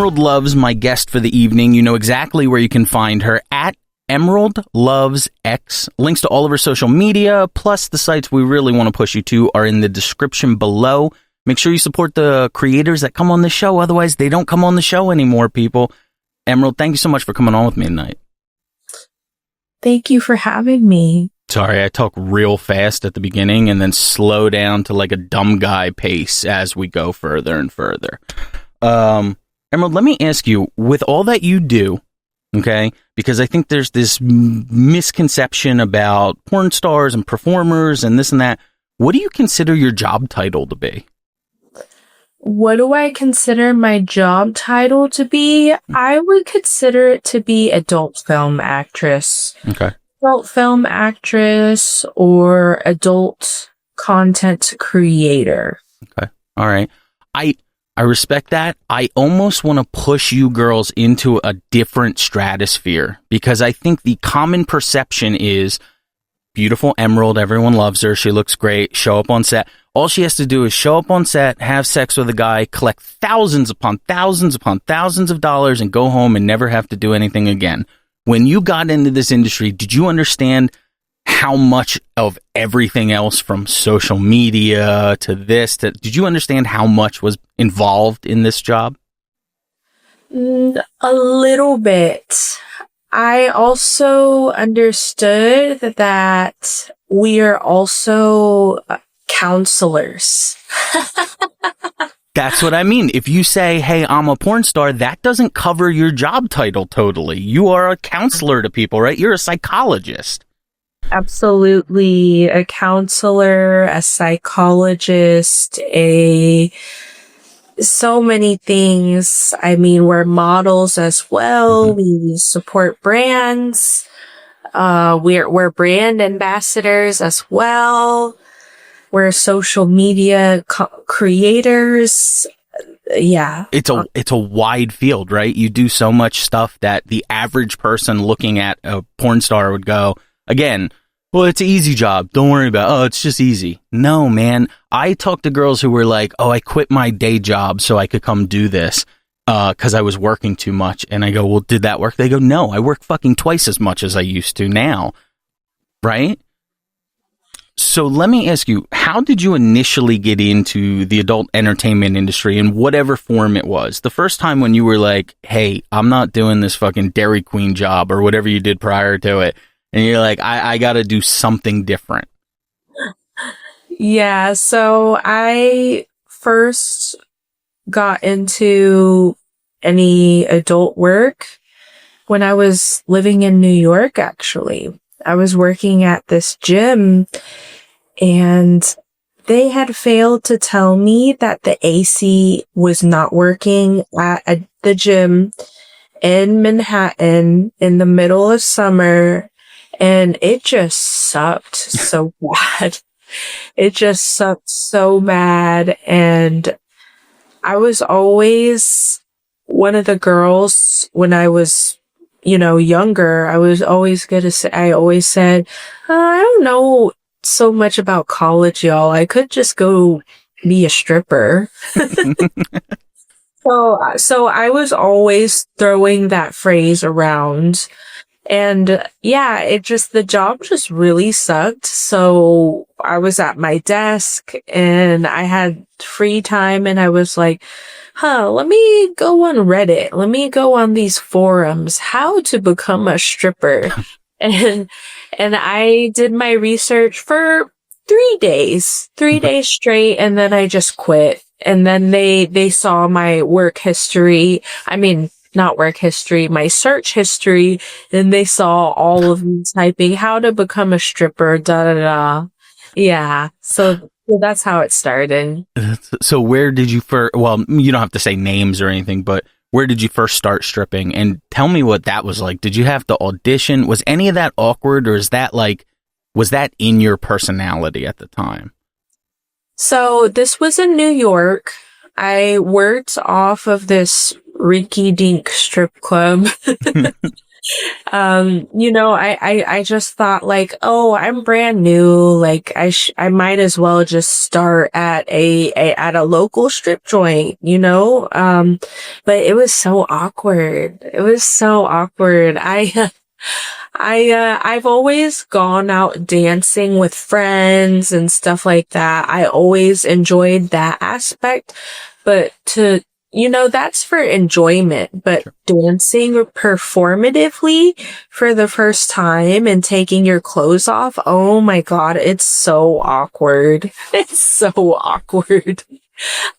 Emerald Loves, my guest for the evening. You know exactly where you can find her at Emerald Loves X. Links to all of her social media, plus the sites we really want to push you to, are in the description below. Make sure you support the creators that come on the show. Otherwise, they don't come on the show anymore, people. Emerald, thank you so much for coming on with me tonight. Thank you for having me. Sorry, I talk real fast at the beginning and then slow down to like a dumb guy pace as we go further and further. Emerald, let me ask you, with all that you do, okay, because I think there's this misconception about porn stars and performers and this and that. What do you consider your job title to be? What do I consider my job title to be? I would consider it to be adult film actress. Okay. Adult film actress or adult content creator. Okay. All right. I respect that. I almost want to push you girls into a different stratosphere because I think the common perception is beautiful Emerald, everyone loves her, she looks great, show up on set. All she has to do is show up on set, have sex with a guy, collect thousands upon thousands upon thousands of dollars, and go home and never have to do anything again. When you got into this industry, did you understand how much of everything else from social media to this, did you understand how much was involved in this job? A little bit. I also understood that we are also counselors. That's what I mean. If you say, hey, I'm a porn star, that doesn't cover your job title totally. You are a counselor to people, right? You're a psychologist. Absolutely. A counselor, a psychologist, so many things. I mean, we're models as well. We support brands. We're brand ambassadors as well. We're social media creators. Yeah. It's a wide field, right? You do so much stuff that the average person looking at a porn star would go, again, well, it's an easy job. Don't worry about it. Oh, it's just easy. No, man. I talk to girls who were like, oh, I quit my day job so I could come do this because I was working too much. And I go, well, did that work? They go, no, I work fucking twice as much as I used to now. Right? So let me ask you, how did you initially get into the adult entertainment industry in whatever form it was? The first time when you were like, hey, I'm not doing this fucking Dairy Queen job or whatever you did prior to it. And you're like, I got to do something different. Yeah. So I first got into any adult work when I was living in New York, actually. I was working at this gym and they had failed to tell me that the AC was not working at the gym in Manhattan in the middle of summer. And it just sucked so bad. It just sucked so bad. And I was always one of the girls when I was, younger. I was always going to say, I always said, I don't know so much about college, y'all. I could just go be a stripper. So I was always throwing that phrase around. And yeah, the job just really sucked. So I was at my desk and I had free time and I was like, let me go on Reddit. Let me go on these forums, how to become a stripper. and I did my research for 3 days straight. And then I just quit. And then they saw my work history. I mean, not work history, my search history, and they saw all of me typing how to become a stripper, da-da-da. Yeah. So that's how it started. So where did you first, well, you don't have to say names or anything, but where did you first start stripping? And tell me what that was like. Did you have to audition? Was any of that awkward, or was that in your personality at the time? So this was in New York. I worked off of this rinky-dink strip club. I just thought like, oh, I'm brand new. Like I might as well just start at at a local strip joint, but it was so awkward. It was so awkward. I've always gone out dancing with friends and stuff like that. I always enjoyed that aspect, but that's for enjoyment, but dancing performatively for the first time and taking your clothes off, oh my God, it's so awkward. It's so awkward.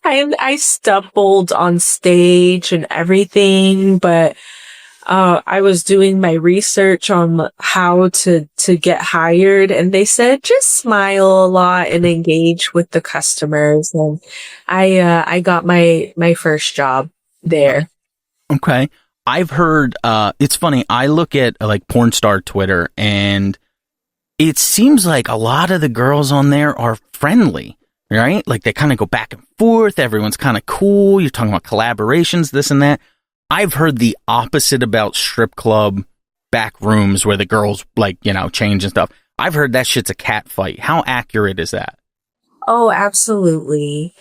I stumbled on stage and everything, but I was doing my research on how to get hired, and they said just smile a lot and engage with the customers. And I got my first job there. Okay. I've heard, it's funny. I look at like porn star Twitter, and it seems like a lot of the girls on there are friendly, right? Like they kind of go back and forth. Everyone's kind of cool. You're talking about collaborations, this and that. I've heard the opposite about strip club back rooms where the girls change and stuff. I've heard that shit's a cat fight. How accurate is that? Oh, absolutely.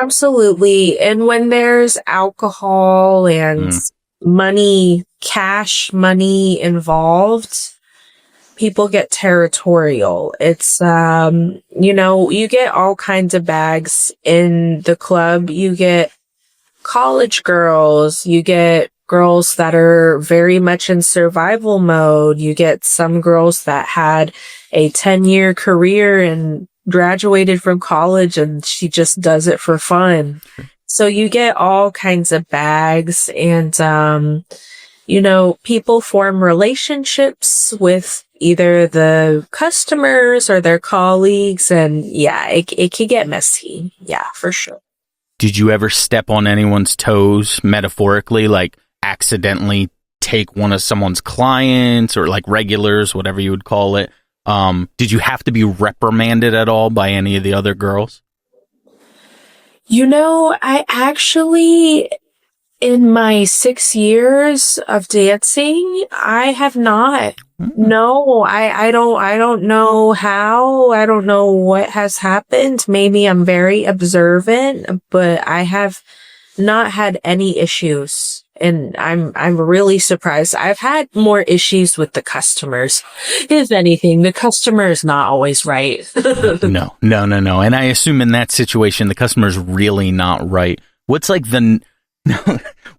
Absolutely. And when there's alcohol and cash money involved, people get territorial. It's, you get all kinds of bags in the club. You get college girls, you get girls that are very much in survival mode. You get some girls that had a 10-year career and graduated from college and she just does it for fun. So you get all kinds of bags, and, people form relationships with either the customers or their colleagues. And yeah, it can get messy. Yeah, for sure. Did you ever step on anyone's toes, metaphorically, like accidentally take one of someone's clients or like regulars, whatever you would call it? Did you have to be reprimanded at all by any of the other girls? I actually, in my 6 years of dancing, I have not. No, I don't know how. I don't know what has happened. Maybe I'm very observant, but I have not had any issues. And I'm really surprised. I've had more issues with the customers. If anything, the customer is not always right. No. And I assume in that situation, the customer's really not right. What's like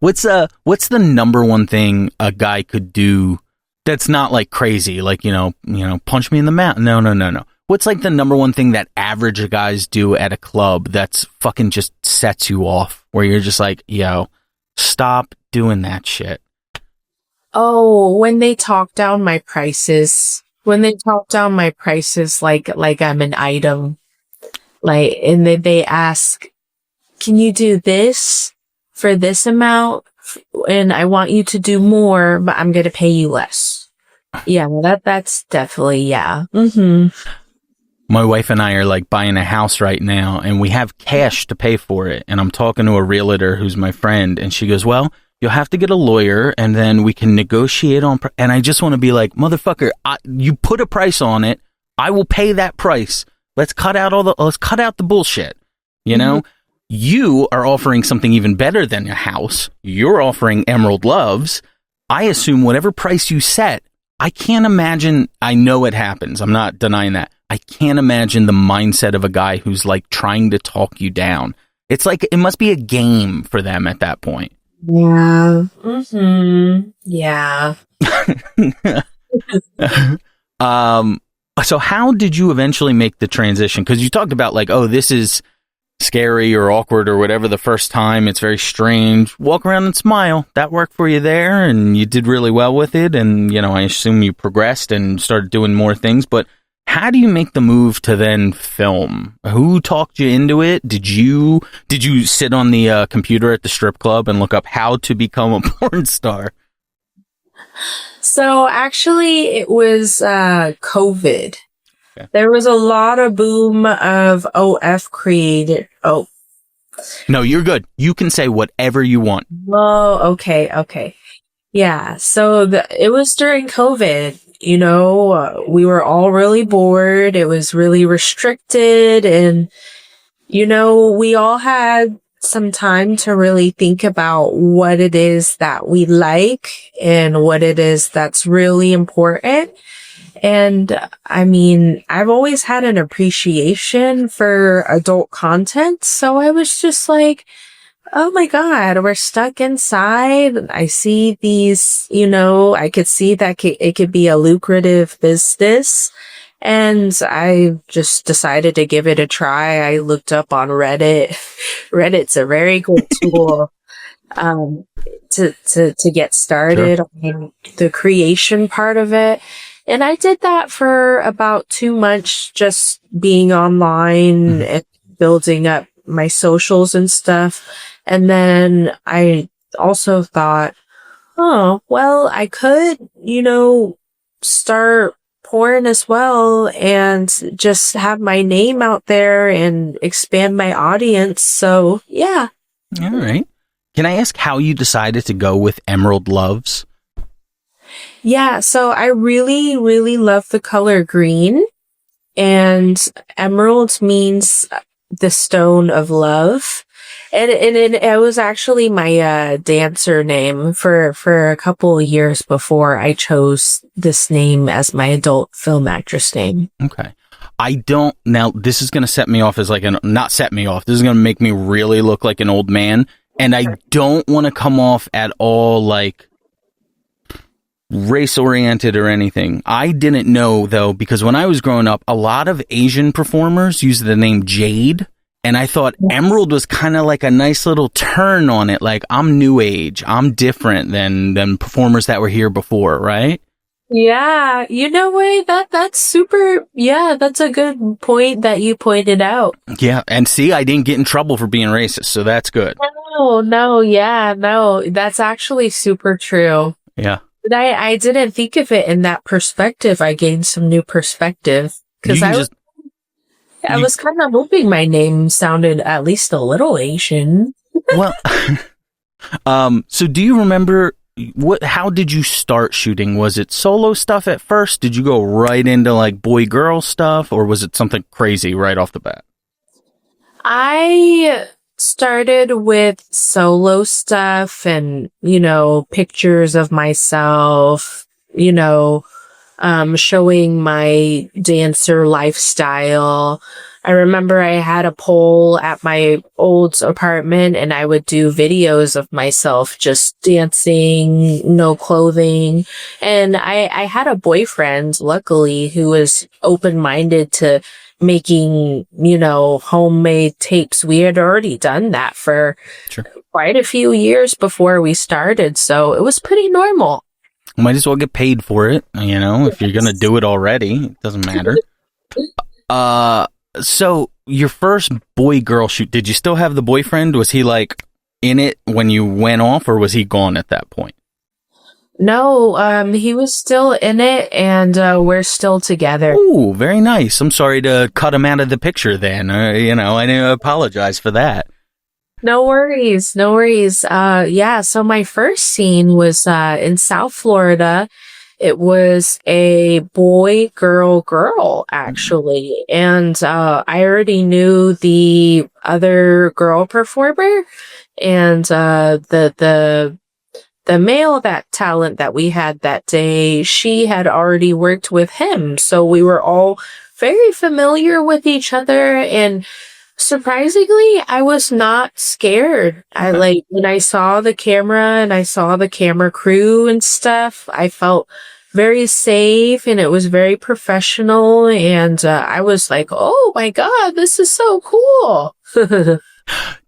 what's the number one thing a guy could do that's not like crazy, like, punch me in the mouth? No. What's like the number one thing that average guys do at a club that's fucking just sets you off, where you're just like, yo, stop doing that shit? Oh, when they talk down my prices. When they talk down my prices like I'm an item. Like, and they ask, can you do this for this amount? And I want you to do more, but I'm going to pay you less. Yeah, that's definitely, yeah. Mm-hmm. My wife and I are like buying a house right now, and we have cash to pay for it. And I'm talking to a realtor who's my friend, and she goes, well, you'll have to get a lawyer, and then we can negotiate on. And I just want to be like, motherfucker, you put a price on it. I will pay that price. Let's cut out the bullshit. You are offering something even better than a house. You're offering Emerald Loves. I assume whatever price you set, I can't imagine. I know it happens. I'm not denying that. I can't imagine the mindset of a guy who's like trying to talk you down. It's like, it must be a game for them at that point. Yeah. Mm-hmm. Yeah. So how did you eventually make the transition? Because you talked about like, oh, this is scary or awkward or whatever the first time. It's very strange. Walk around and smile. That worked for you there, and you did really well with it. And, I assume you progressed and started doing more things. But how do you make the move to then film? Who talked you into it? Did you sit on the computer at the strip club and look up how to become a porn star? So actually, it was COVID. Okay. There was a lot of boom of OF created. Oh, no, you're good. You can say whatever you want. Oh, okay. Yeah, so it was during COVID. We were all really bored. It was really restricted, and we all had some time to really think about what it is that we like and what it is that's really important. And I mean, I've always had an appreciation for adult content. So I was just like, oh my God, we're stuck inside. I see these, I could see that it could be a lucrative business. And I just decided to give it a try. I looked up on Reddit. Reddit's a very good tool um, to get Sure. started on the creation part of it. And I did that for about 2 months, just being online Mhm. and building up my socials and stuff. And then I also thought, oh, well, I could, start porn as well and just have my name out there and expand my audience. So, yeah. All right. Can I ask how you decided to go with Emerald Loves? Yeah, so I really, really love the color green, and emerald means the stone of love. And it was actually my dancer name for a couple of years before I chose this name as my adult film actress name. Okay. I don't, now this is going to set me off as like not set me off. This is going to make me really look like an old man. And I don't want to come off at all like race oriented or anything. I didn't know though, because when I was growing up, a lot of Asian performers used the name Jade. And I thought Emerald was kind of like a nice little turn on it. Like, I'm new age. I'm different than performers that were here before, right? Yeah, you know what? That's super. Yeah, that's a good point that you pointed out. Yeah. And see, I didn't get in trouble for being racist. So that's good. No, no, yeah, no, that's actually super true. Yeah. But I didn't think of it in that perspective. I gained some new perspective You because can just, I you, was kind of hoping my name sounded at least a little Asian. well, so do you remember how did you start shooting? Was it solo stuff at first? Did you go right into like boy girl stuff, or was it something crazy right off the bat? I started with solo stuff and, pictures of myself, showing my dancer lifestyle. I remember I had a pole at my old apartment and I would do videos of myself just dancing, no clothing. And I had a boyfriend, luckily, who was open-minded to making, homemade tapes. We had already done that for Sure. quite a few years before we started. So it was pretty normal. Might as well get paid for it, if you're gonna do it already. It doesn't matter. So your first boy girl shoot, did you still have the boyfriend? Was he like in it when you went off, or was he gone at that point? No, he was still in it, and we're still together. Ooh, very nice. I'm sorry to cut him out of the picture then. I apologize for that. No worries, no worries. Yeah, so my first scene was in South Florida. It was a boy, girl, girl, actually. And I already knew the other girl performer, and the male talent that we had that day, she had already worked with him. So we were all very familiar with each other, and surprisingly, I was not scared. When I saw the camera and I saw the camera crew and stuff, I felt very safe and it was very professional. And I was like, oh my God, this is so cool.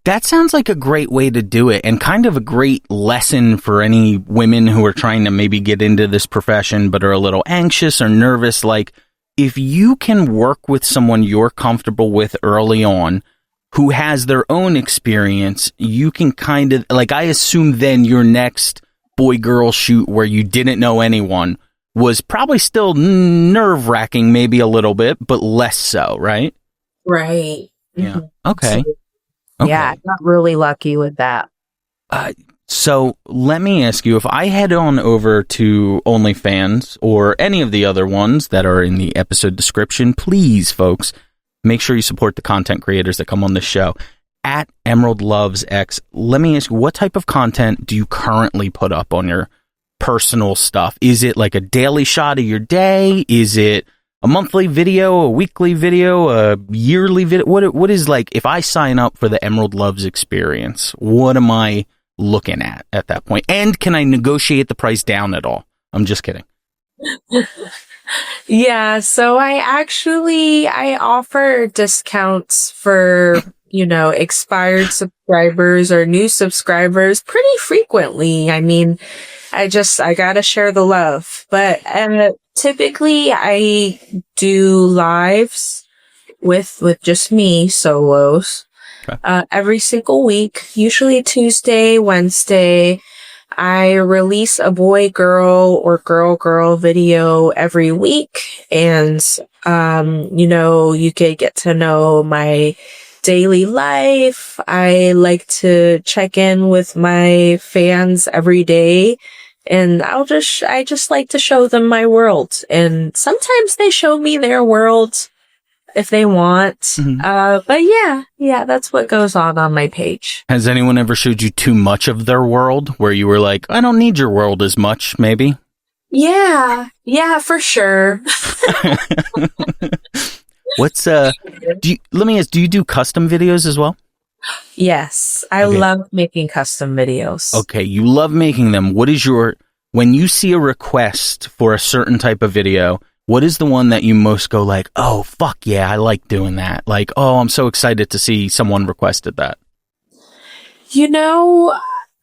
That sounds like a great way to do it, and kind of a great lesson for any women who are trying to maybe get into this profession but are a little anxious or nervous. Like, if you can work with someone you're comfortable with early on who has their own experience, you can kind of, like, I assume then your next boy-girl shoot where you didn't know anyone was probably still nerve-wracking maybe a little bit, but less so, right? Right. Yeah. Mhm. Okay. Yeah, I got really lucky with that. So let me ask you, if I head on over to OnlyFans or any of the other ones that are in the episode description, please, folks, make sure you support the content creators that come on this show. At Emerald Loves X, let me ask you, what type of content do you currently put up on your personal stuff? Is it like a daily shot of your day? Is it a monthly video, a weekly video, a yearly video? What is, like, if I sign up for the Emerald Loves experience, what am I looking at that point? And can I negotiate the price down at all? I'm just kidding. Yeah, so I offer discounts for, expired subscribers or new subscribers pretty frequently. I mean, I gotta share the love. But typically I do lives with just me, solos. Okay. Every single week, usually Tuesday, Wednesday. I release a boy-girl or girl-girl video every week. And, you could get to know my daily life. I like to check in with my fans every day. And I just like to show them my world. And sometimes they show me their world if they want. Mm-hmm. But yeah, that's what goes on my page. Has anyone ever showed you too much of their world where you were like, I don't need your world as much, maybe? Yeah, for sure. Let me ask, do you do custom videos as well? Yes, I love making custom videos. Okay, you love making them. When you see a request for a certain type of video, what is the one that you most go like, oh, fuck yeah, I like doing that? Like, oh, I'm so excited to see someone requested that.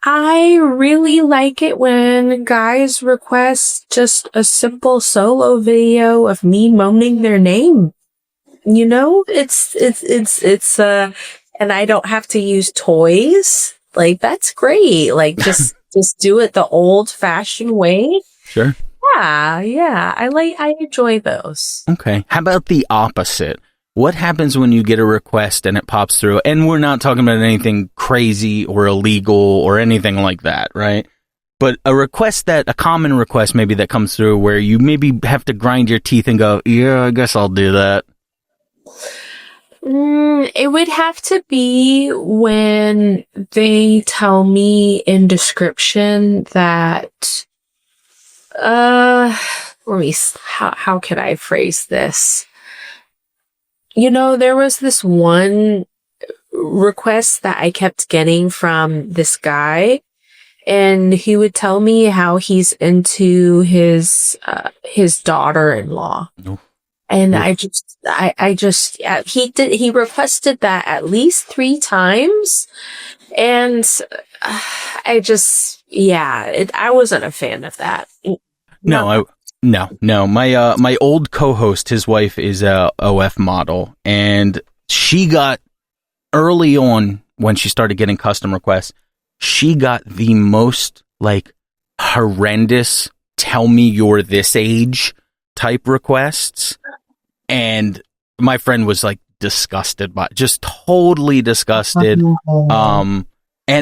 I really like it when guys request just a simple solo video of me moaning their name. It's and I don't have to use toys. Like, that's great. Like, just do it the old fashioned way. Sure. Yeah. I enjoy those. Okay. How about the opposite? What happens when you get a request and it pops through? And we're not talking about anything crazy or illegal or anything like that, right? But a common request maybe that comes through where you maybe have to grind your teeth and go, yeah, I guess I'll do that. It would have to be when they tell me in description that, how can I phrase this? There was this one request that I kept getting from this guy, and he would tell me how he's into his daughter-in-law. Oh. And he requested that at least 3 times. And I wasn't a fan of that. No. My old co-host, his wife is a OF model, and she got, early on when she started getting custom requests, she got the most like horrendous, tell me you're this age type requests. And my friend was like disgusted just totally disgusted. And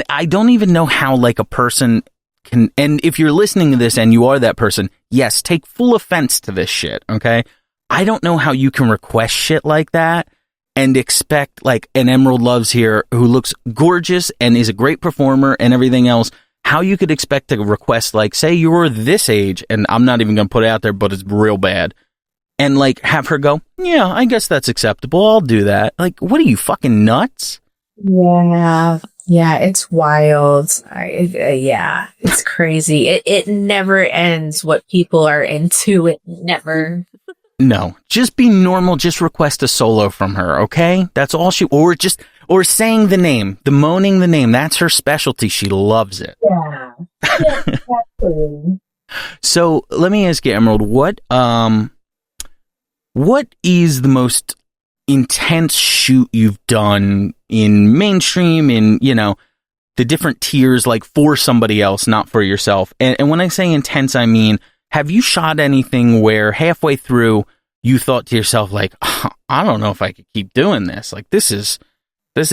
I don't even know how like a person can, and if you're listening to this and you are that person, yes, take full offense to this shit. Okay. I don't know how you can request shit like that and expect like an Emerald Loves here who looks gorgeous and is a great performer and everything else. How you could expect to request, like, say you're this age, and I'm not even going to put it out there, but it's real bad. And, like, have her go, yeah, I guess that's acceptable. I'll do that. Like, what are you, fucking nuts? Yeah, it's wild. It's crazy. It never ends what people are into. It never. No, just be normal. Just request a solo from her, okay? That's all or saying the name, moaning the name. That's her specialty. She loves it. Yeah, exactly. So let me ask you, Emerald, what is the most intense shoot you've done in mainstream, in, the different tiers, like for somebody else, not for yourself? And when I say intense, I mean, have you shot anything where halfway through you thought to yourself, like, I don't know if I could keep doing this. Like, this is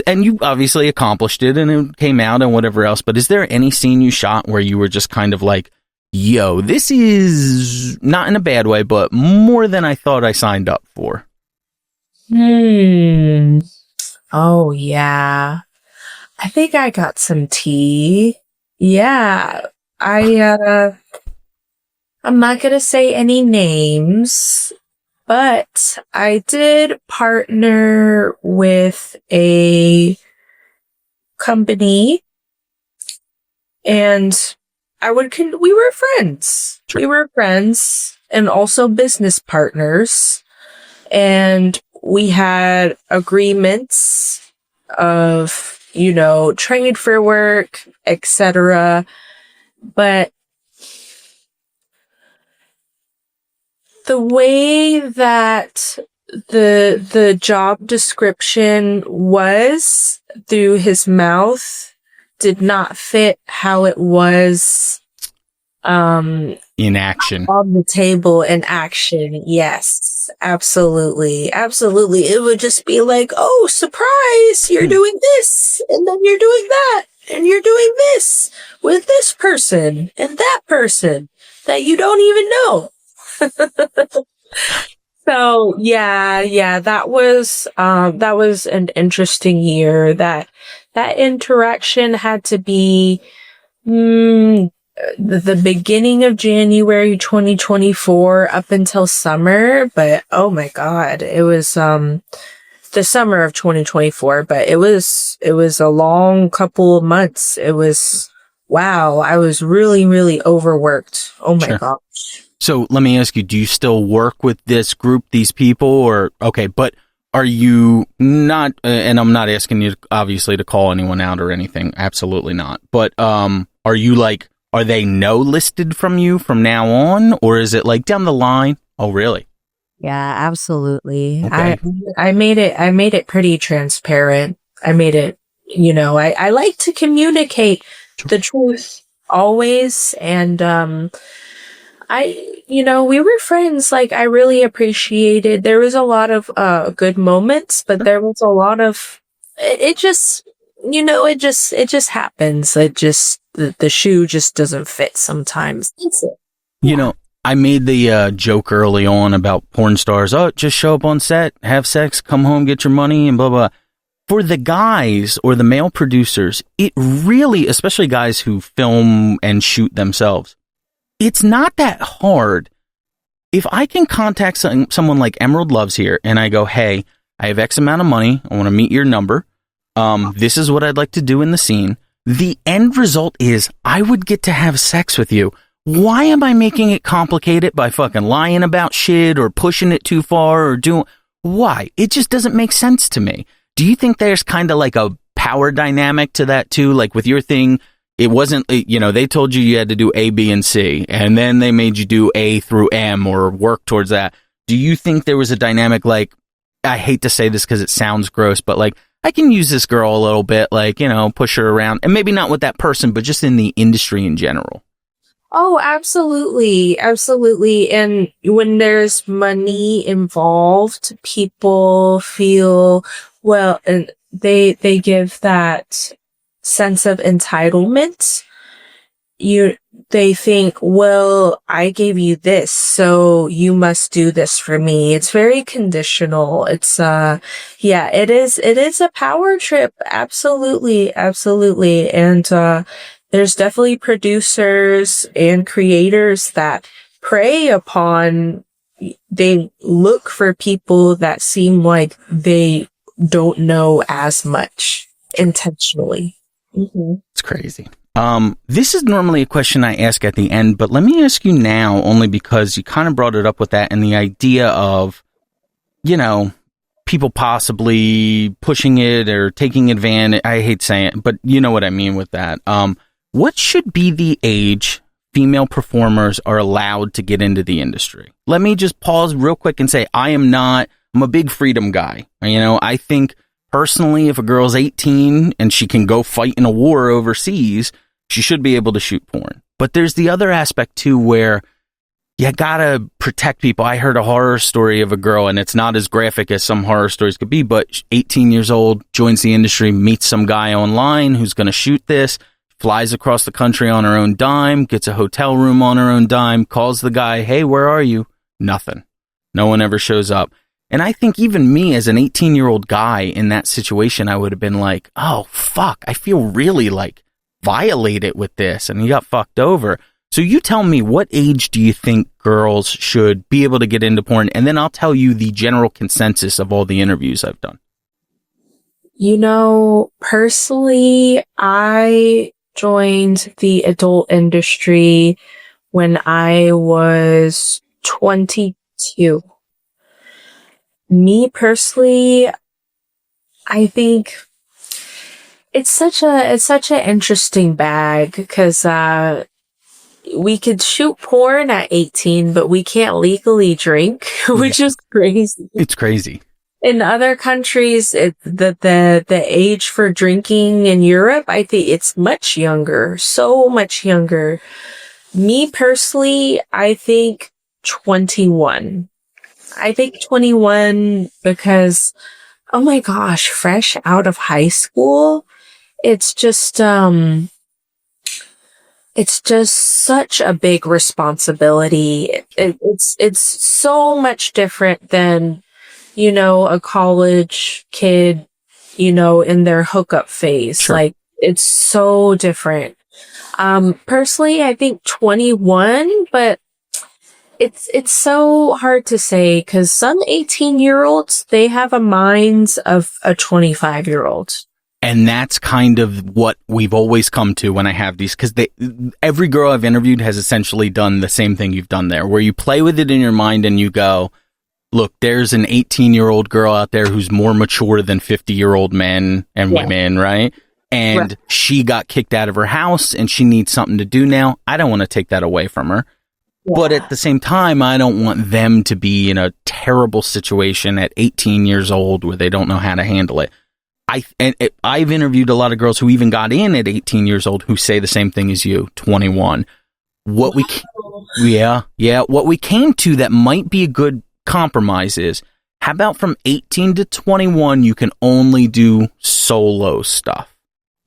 And you obviously accomplished it and it came out and whatever else, but is there any scene you shot where you were just kind of like, yo, this is not in a bad way, but more than I thought I signed up for? Oh, yeah. I think I got some tea. Yeah. I'm not going to say any names, but I did partner with a company and we were friends. Sure. We were friends and also business partners. And we had agreements of, trade for work, etc. But the way that the job description was through his mouth did not fit how it was in action on the table in action. Yes, absolutely. It would just be like, oh, surprise, you're doing this and then you're doing that and you're doing this with this person and that person that you don't even know. So yeah, that was an interesting year. That interaction had to be the beginning of January 2024 up until summer, but oh my God, it was the summer of 2024, but it was a long couple of months. It was, wow, I was really, really overworked. Oh my gosh. So let me ask you, do you still work with this group, these people, or, okay, but are you not, and I'm not asking you obviously to call anyone out or anything, absolutely not, but are you like, are they no listed from you from now on, or is it like down the line? Oh, really? Yeah, absolutely. Okay. I made it pretty transparent. I made it, I like to communicate the truth always. And, we were friends. Like, I really appreciated, there was a lot of, good moments, but there was a lot of, it just happens. The shoe just doesn't fit sometimes. I made the joke early on about porn stars. Oh, just show up on set, have sex, come home, get your money, and blah, blah. For the guys or the male producers, it really, especially guys who film and shoot themselves, it's not that hard. If I can contact someone like Emerald Loves here and I go, hey, I have X amount of money. I want to meet your number. This is what I'd like to do in the scene. The end result is I would get to have sex with you. Why am I making it complicated by fucking lying about shit or pushing it too far or doing... Why? It just doesn't make sense to me. Do you think there's kind of like a power dynamic to that too? Like with your thing, it wasn't, they told you had to do A, B, and C, and then they made you do A through M or work towards that. Do you think there was a dynamic like, I hate to say this because it sounds gross, but like, I can use this girl a little bit, like, push her around, and maybe not with that person, but just in the industry in general? Oh, absolutely. Absolutely. And when there's money involved, people feel, well, and they give that sense of entitlement. They think, well, I gave you this, so you must do this for me. It's very conditional. It's, it is a power trip. Absolutely. Absolutely. And, there's definitely producers and creators that prey upon, they look for people that seem like they don't know as much intentionally. Mm-hmm. It's crazy. This is normally a question I ask at the end, but let me ask you now only because you kind of brought it up with that and the idea of, people possibly pushing it or taking advantage. I hate saying it, but you know what I mean with that. What should be the age female performers are allowed to get into the industry? Let me just pause real quick and say, I'm a big freedom guy. I think personally, if a girl's 18 and she can go fight in a war overseas, she should be able to shoot porn. But there's the other aspect too where, you gotta protect people. I heard a horror story of a girl, and it's not as graphic as some horror stories could be, but 18 years old, joins the industry, meets some guy online who's going to shoot this, flies across the country on her own dime, gets a hotel room on her own dime, calls the guy, hey, where are you? Nothing. No one ever shows up. And I think even me as an 18-year-old guy in that situation, I would have been like, oh, fuck, I feel really like violated with this, and he got fucked over. So you tell me, what age do you think girls should be able to get into porn? And then I'll tell you the general consensus of all the interviews I've done. You know, personally, I joined the adult industry when I was 22. Me personally, I think it's such an interesting bag because we could shoot porn at 18, but we can't legally drink, which is crazy. It's crazy. In other countries, the age for drinking in Europe, I think it's much younger, so much younger. Me personally, I think 21. I think 21 because, oh my gosh, fresh out of high school, it's just such a big responsibility. It's so much different than, you know, a college kid, you know, in their hookup phase. Sure. Like, it's so different. Personally, I think 21, but it's so hard to say because some 18-year-olds, they have a mind of a 25-year-old. And that's kind of what we've always come to when I have these, because every girl I've interviewed has essentially done the same thing you've done there, where you play with it in your mind and you go, look, there's an 18-year-old girl out there who's more mature than 50-year-old men and women, right? And she got kicked out of her house and she needs something to do now. I don't want to take that away from her. Yeah. But at the same time, I don't want them to be in a terrible situation at 18 years old where they don't know how to handle it. I've interviewed a lot of girls who even got in at 18 years old who say the same thing as you, 21. What we came to that might be a good compromise is, how about from 18 to 21, you can only do solo stuff.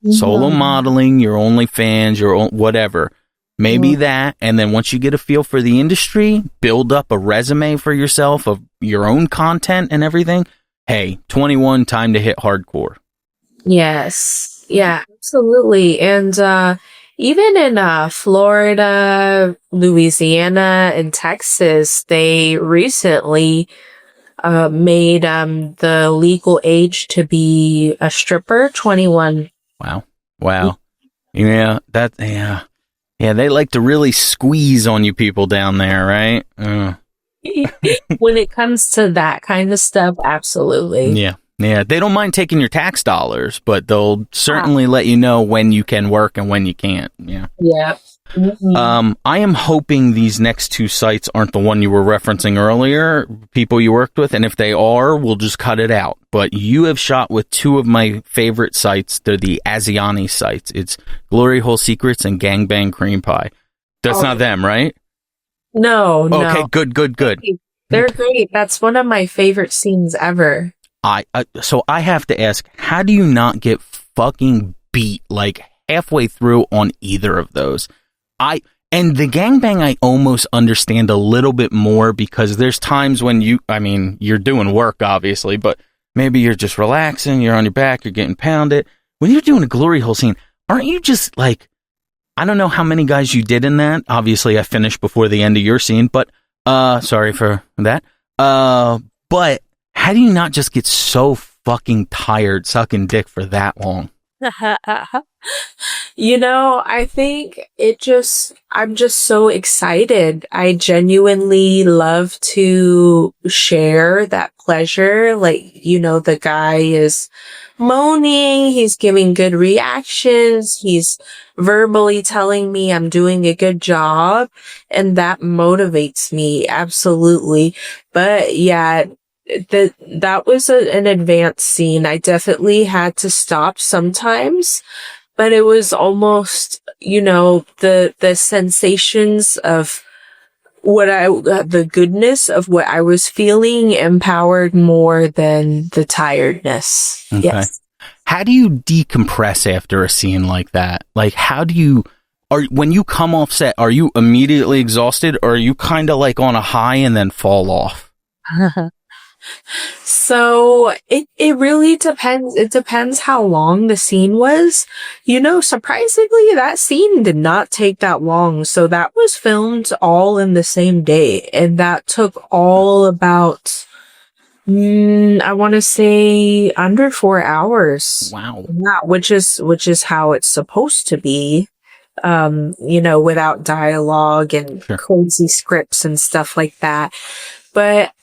Mm-hmm. Solo modeling, your OnlyFans, your whatever. Maybe that, and then once you get a feel for the industry, build up a resume for yourself of your own content and everything. Hey, 21, time to hit hardcore. Yes. Yeah, absolutely. And even in Florida, Louisiana, and Texas, they recently made the legal age to be a stripper 21. Wow. Yeah, they like to really squeeze on you people down there, right? When it comes to that kind of stuff, absolutely. Yeah. They don't mind taking your tax dollars, but they'll certainly let you know when you can work and when you can't. Yeah. Mm-hmm. I am hoping these next two sites aren't the one you were referencing earlier, people you worked with, and if they are, we'll just cut it out. But you have shot with two of my favorite sites. They're the Asiani sites. It's Glory Hole Secrets and Gangbang Cream Pie. That's not them, right? No. Okay, good. They're great. That's one of my favorite scenes ever. So I have to ask, how do you not get fucking beat like halfway through on either of those? And the gangbang I almost understand a little bit more because there's times when you're doing work obviously, but maybe you're just relaxing, you're on your back, you're getting pounded. When you're doing a glory hole scene, aren't you just like, I don't know how many guys you did in that. Obviously I finished before the end of your scene, but sorry for that. But how do you not just get so fucking tired sucking dick for that long? You know, I think I'm just so excited. I genuinely love to share that pleasure. Like, you know, the guy is moaning, he's giving good reactions, he's verbally telling me I'm doing a good job, and that motivates me absolutely. But yeah, that was an advanced scene. I definitely had to stop sometimes, but it was almost, you know, the sensations of the goodness of what I was feeling empowered more than the tiredness. Okay. Yes. How do you decompress after a scene like that? Like, when you come off set, are you immediately exhausted, or are you kind of like on a high and then fall off? So it really depends. It depends how long the scene was. Surprisingly, that scene did not take that long. So that was filmed all in the same day. And that took all about, I want to say under 4 hours. Wow. Yeah, which is how it's supposed to be. Without dialogue and Sure. crazy scripts and stuff like that. But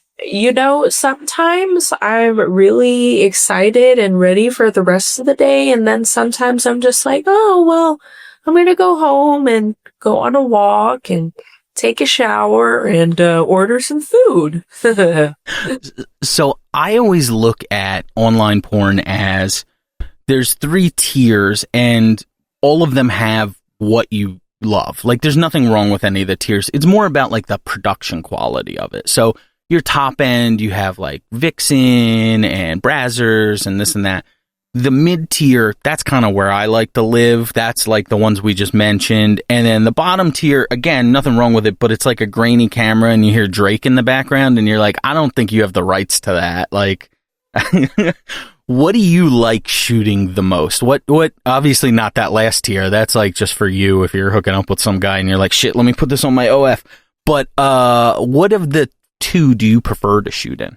sometimes I'm really excited and ready for the rest of the day. And then sometimes I'm just like, oh, well, I'm going to go home and go on a walk and take a shower and order some food. So I always look at online porn as there's 3 tiers, and all of them have what you love. Like, there's nothing wrong with any of the tiers. It's more about like the production quality of it. So your top end, you have like Vixen and Brazzers and this and that. The mid tier, that's kind of where I like to live. That's like the ones we just mentioned. And then the bottom tier, again, nothing wrong with it, but it's like a grainy camera and you hear Drake in the background and you're like, I don't think you have the rights to that. Like, what do you like shooting the most? What, obviously not that last tier. That's like just for you if you're hooking up with some guy and you're like, shit, let me put this on my OF. But, what of the 2 do you prefer to shoot in?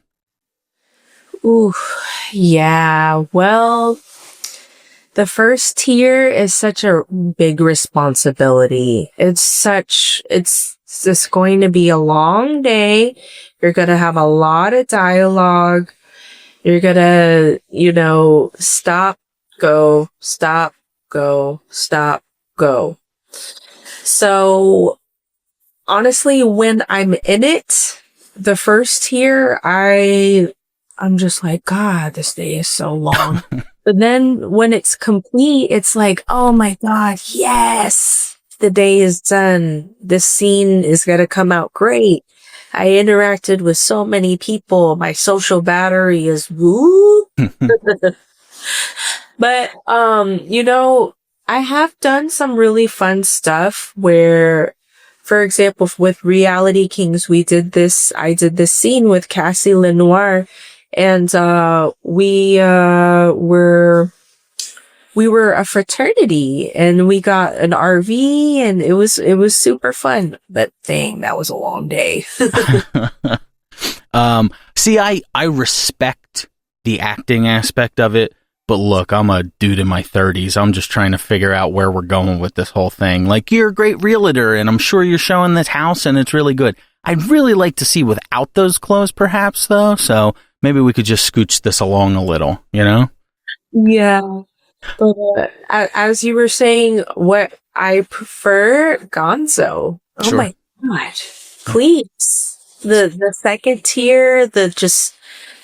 Ooh, yeah. Well, the first tier is such a big responsibility. It's just going to be a long day. You're going to have a lot of dialogue. You're going to, stop, go, stop, go, stop, go. So honestly, when I'm in it, the first tier, I'm just like, God, this day is so long. But then when it's complete, it's like, oh my God, yes, the day is done. This scene is going to come out great. I interacted with so many people. My social battery is woo. But, I have done some really fun stuff where, for example, with Reality Kings, I did this scene with Cassie Lenoir, and we were a fraternity, and we got an RV, and it was super fun. But dang, that was a long day. See, I respect the acting aspect of it, but look, I'm a dude in my 30s. I'm just trying to figure out where we're going with this whole thing. Like, you're a great realtor, and I'm sure you're showing this house, and it's really good. I'd really like to see without those clothes, perhaps, though, so maybe we could just scooch this along a little, you know? Yeah. But as you were saying, what I prefer, Gonzo. Oh Sure. my God. Please. The second tier, the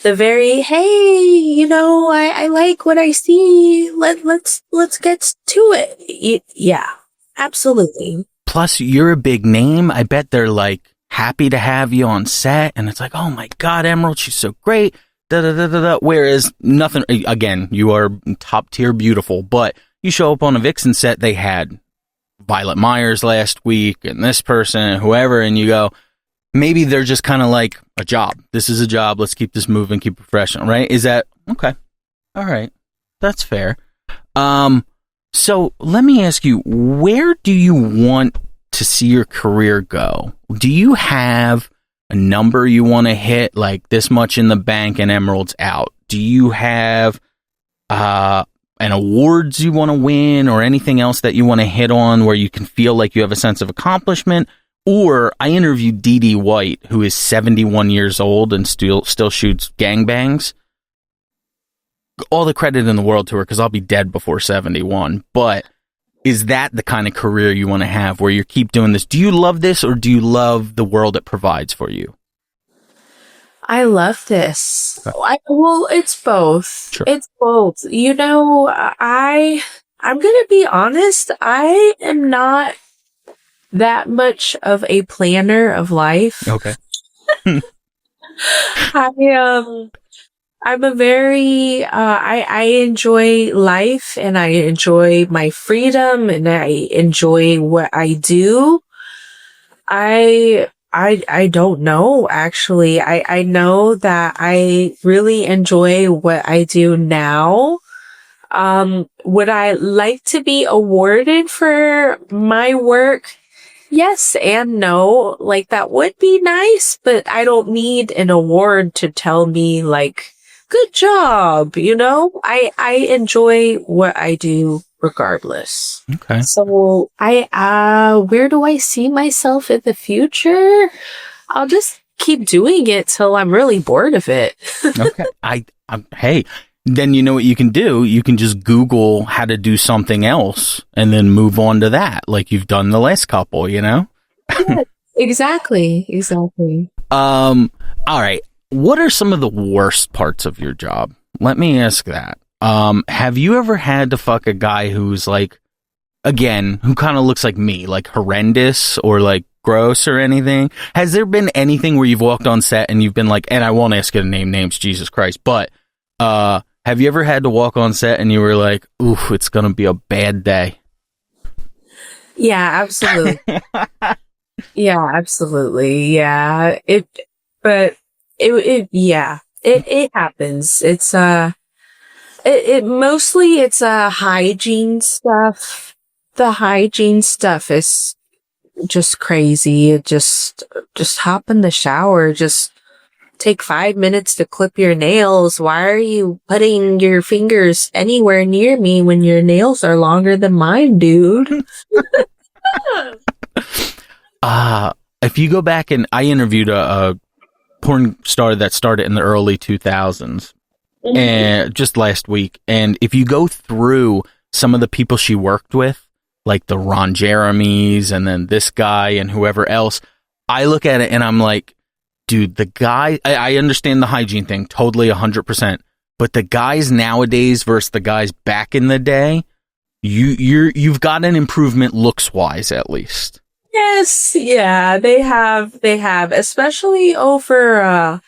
very, hey, I like what I see. Let's get to it. Yeah, absolutely. Plus, you're a big name. I bet they're like happy to have you on set, and it's like, oh my God, Emerald, she's so great. Da da da da da. Whereas nothing. Again, you are top tier beautiful, but you show up on a Vixen set. They had Violet Myers last week, and this person, and whoever, and you go, maybe they're just kind of like a job. This is a job. Let's keep this moving, keep it professional, right? Is that okay? All right, that's fair. So let me ask you, where do you want to see your career go? Do you have a number you want to hit, like this much in the bank and Emerald's out? Do you have an awards you want to win, or anything else that you want to hit on where you can feel like you have a sense of accomplishment? Or I interviewed Dee Dee White, who is 71 years old and still shoots gangbangs. All the credit in the world to her, because I'll be dead before 71. But is that the kind of career you want to have, where you keep doing this? Do you love this, or do you love the world it provides for you? I love this. Okay. Well, it's both. Sure. It's both. I'm going to be honest. I am not that much of a planner of life. Okay. I I'm a very I enjoy life, and I enjoy my freedom, and I enjoy what I do. I don't know, actually. I know that I really enjoy what I do now. Would I like to be awarded for my work? Yes and no. Like, that would be nice, but I don't need an award to tell me, like, good job, you know? I enjoy what I do regardless. Okay. So where do I see myself in the future? I'll just keep doing it till I'm really bored of it. Okay. Hey, then you know what you can do? You can just Google how to do something else and then move on to that, like you've done the last couple, you know? Yeah, exactly. All right. What are some of the worst parts of your job? Let me ask that. Have you ever had to fuck a guy who's like, again, who kind of looks like me, like horrendous or like gross or anything? Has there been anything where you've walked on set and you've been like, and I won't ask you to name names, Jesus Christ, but have you ever had to walk on set and you were like, oof, it's going to be a bad day? Yeah, absolutely. Yeah, absolutely. Yeah. It happens. It mostly it's hygiene stuff. The hygiene stuff is just crazy. It just hop in the shower, just take 5 minutes to clip your nails. Why are you putting your fingers anywhere near me when your nails are longer than mine, dude? If you go back, and I interviewed a porn star that started in the early 2000s, and just last week, and if you go through some of the people she worked with, like the Ron Jeremys and then this guy and whoever else, I look at it and I'm like, dude, the guy, I understand the hygiene thing totally 100%, but the guys nowadays versus the guys back in the day, you've got an improvement looks wise, at least. Yes, yeah, they have, especially over,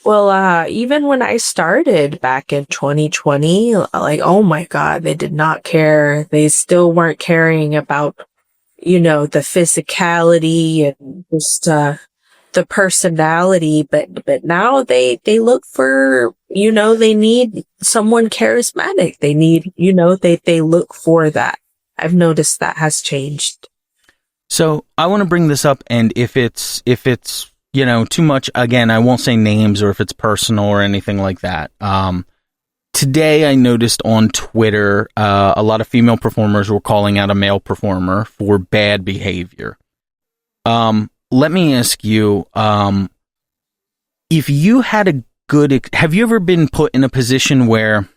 even when I started back in 2020, like, oh my God, they did not care. They still weren't caring about, the physicality and just, the personality, but now they look for, they need someone charismatic. They need, they look for that. I've noticed that has changed. So I want to bring this up, and if it's too much, again, I won't say names or if it's personal or anything like that. Today I noticed on Twitter a lot of female performers were calling out a male performer for bad behavior. Let me ask you, if you had a good, have you ever been put in a position where,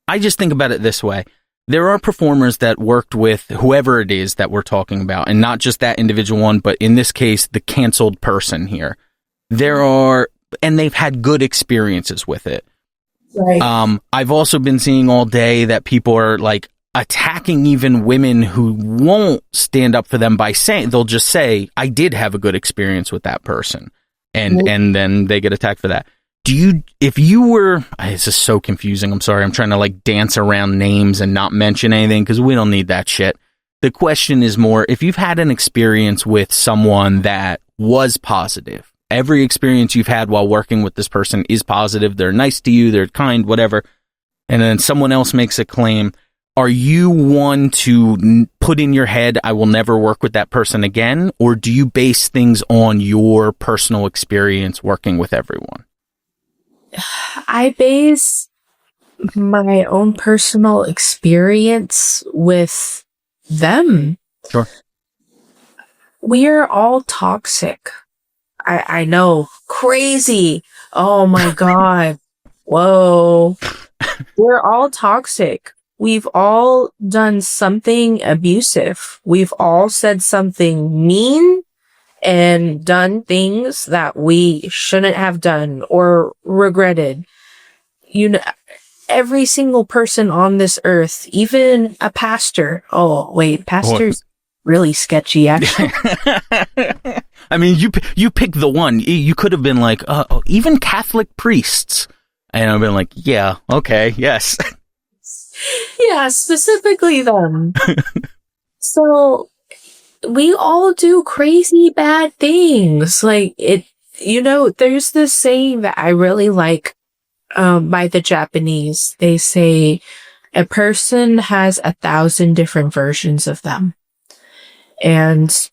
I just think about it this way. There are performers that worked with whoever it is that we're talking about, and not just that individual one, but in this case, the canceled person here. And they've had good experiences with it. Right. I've also been seeing all day that people are like attacking even women who won't stand up for them by saying, they'll just say, I did have a good experience with that person. And then they get attacked for that. If you were, this is so confusing. I'm sorry. I'm trying to like dance around names and not mention anything because we don't need that shit. The question is more, if you've had an experience with someone that was positive, every experience you've had while working with this person is positive. They're nice to you. They're kind, whatever. And then someone else makes a claim. Are you one to put in your head, I will never work with that person again? Or do you base things on your personal experience working with everyone? I base my own personal experience with them. Sure. We are all toxic. I know. Crazy. Oh my God. Whoa. We're all toxic. We've all done something abusive. We've all said something mean and done things that we shouldn't have done or regretted. Every single person on this earth, even a pastor. Oh, wait, pastors. really sketchy, actually. I mean, you pick the one. You could have been like, even Catholic priests. And I've been like, yeah, okay, yes. Yeah, specifically them. So we all do crazy bad things. Like there's this saying that I really like by the Japanese. They say a person has 1,000 different versions of them. And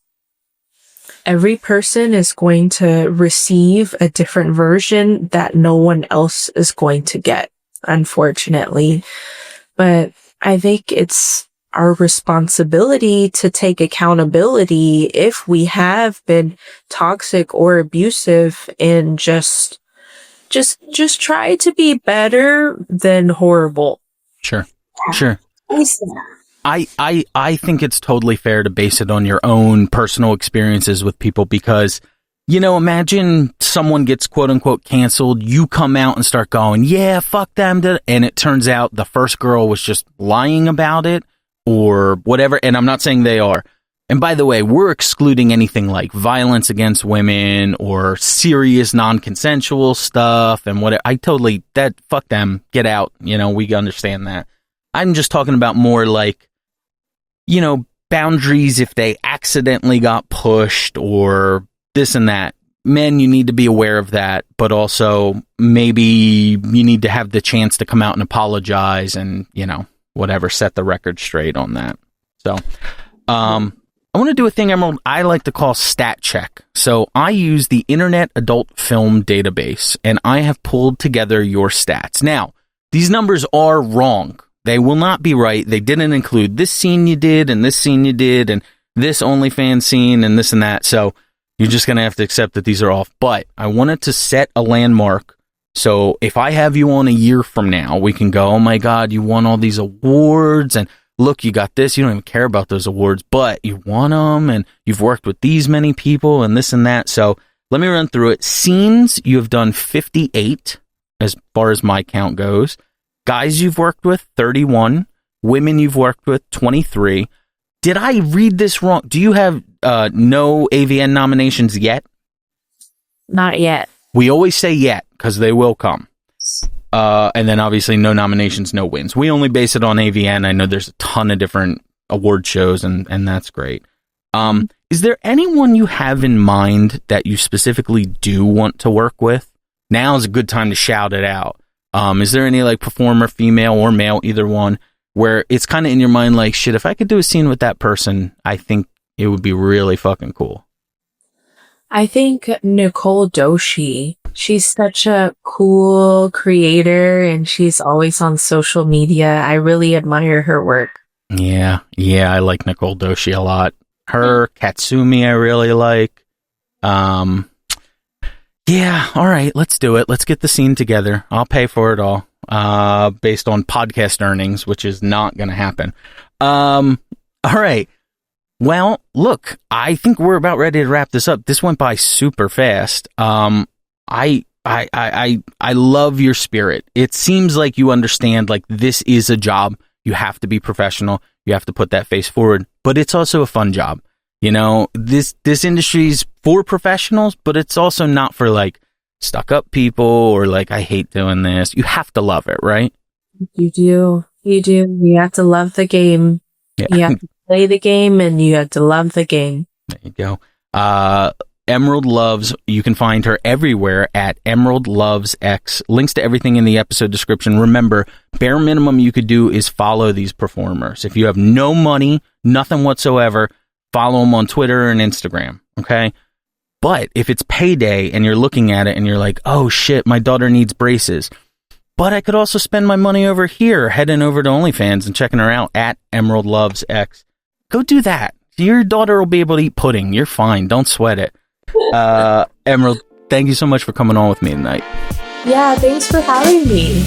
every person is going to receive a different version that no one else is going to get, unfortunately. But I think it's our responsibility to take accountability if we have been toxic or abusive, and just try to be better than horrible. Sure. I think it's totally fair to base it on your own personal experiences with people, because, imagine someone gets quote unquote canceled. You come out and start going, yeah, fuck them. And it turns out the first girl was just lying about it or whatever. And I'm not saying they are. And by the way, we're excluding anything like violence against women or serious non-consensual stuff and whatever. Fuck them. Get out. We understand that. I'm just talking about more like, boundaries if they accidentally got pushed or this and that. Men, you need to be aware of that, but also maybe you need to have the chance to come out and apologize and, whatever, set the record straight on that. So, I want to do a thing, Emerald, I like to call stat check. So I use the Internet Adult Film Database, and I have pulled together your stats. Now, these numbers are wrong. They will not be right. They didn't include this scene you did, and this scene you did, and this OnlyFans scene, and this and that. So you're just going to have to accept that these are off. But I wanted to set a landmark. So if I have you on a year from now, we can go, oh my God, you won all these awards, and look, you got this. You don't even care about those awards, but you won them, and you've worked with these many people, and this and that. So let me run through it. Scenes, you have done 58, as far as my count goes. Guys you've worked with, 31. Women you've worked with, 23. Did I read this wrong? Do you have no AVN nominations yet? Not yet. We always say yet, because they will come. And then obviously no nominations, no wins. We only base it on AVN. I know there's a ton of different award shows, and that's great. Is there anyone you have in mind that you specifically do want to work with? Now is a good time to shout it out. Is there any like performer, female or male, either one, where it's kind of in your mind like, shit, if I could do a scene with that person, I think it would be really fucking cool? I think Nicole Doshi. She's such a cool creator, and she's always on social media. I really admire her work. Yeah, I like Nicole Doshi a lot. Her, Katsumi, I really like. Yeah, all right, let's do it. Let's get the scene together. I'll pay for it all, based on podcast earnings, which is not going to happen. All right. Well, look, I think we're about ready to wrap this up. This went by super fast. I love your spirit. It seems like you understand, like, this is a job. You have to be professional. You have to put that face forward, but it's also a fun job. This industry's for professionals, but it's also not for like stuck up people or like, I hate doing this. You have to love it, right? You do. You have to love the game. Yeah. You have to play the game, and you have to love the game. There you go. Emerald Loves, you can find her everywhere at Emerald Loves X. Links to everything in the episode description. Remember, bare minimum you could do is follow these performers. If you have no money, nothing whatsoever, follow them on Twitter and Instagram, okay? But if it's payday and you're looking at it and you're like, oh shit, my daughter needs braces, but I could also spend my money over here, heading over to OnlyFans and checking her out at Emerald Loves X. Go do that. Your daughter will be able to eat pudding. You're fine. Don't sweat it. Emerald, thank you so much for coming on with me tonight. Yeah, thanks for having me.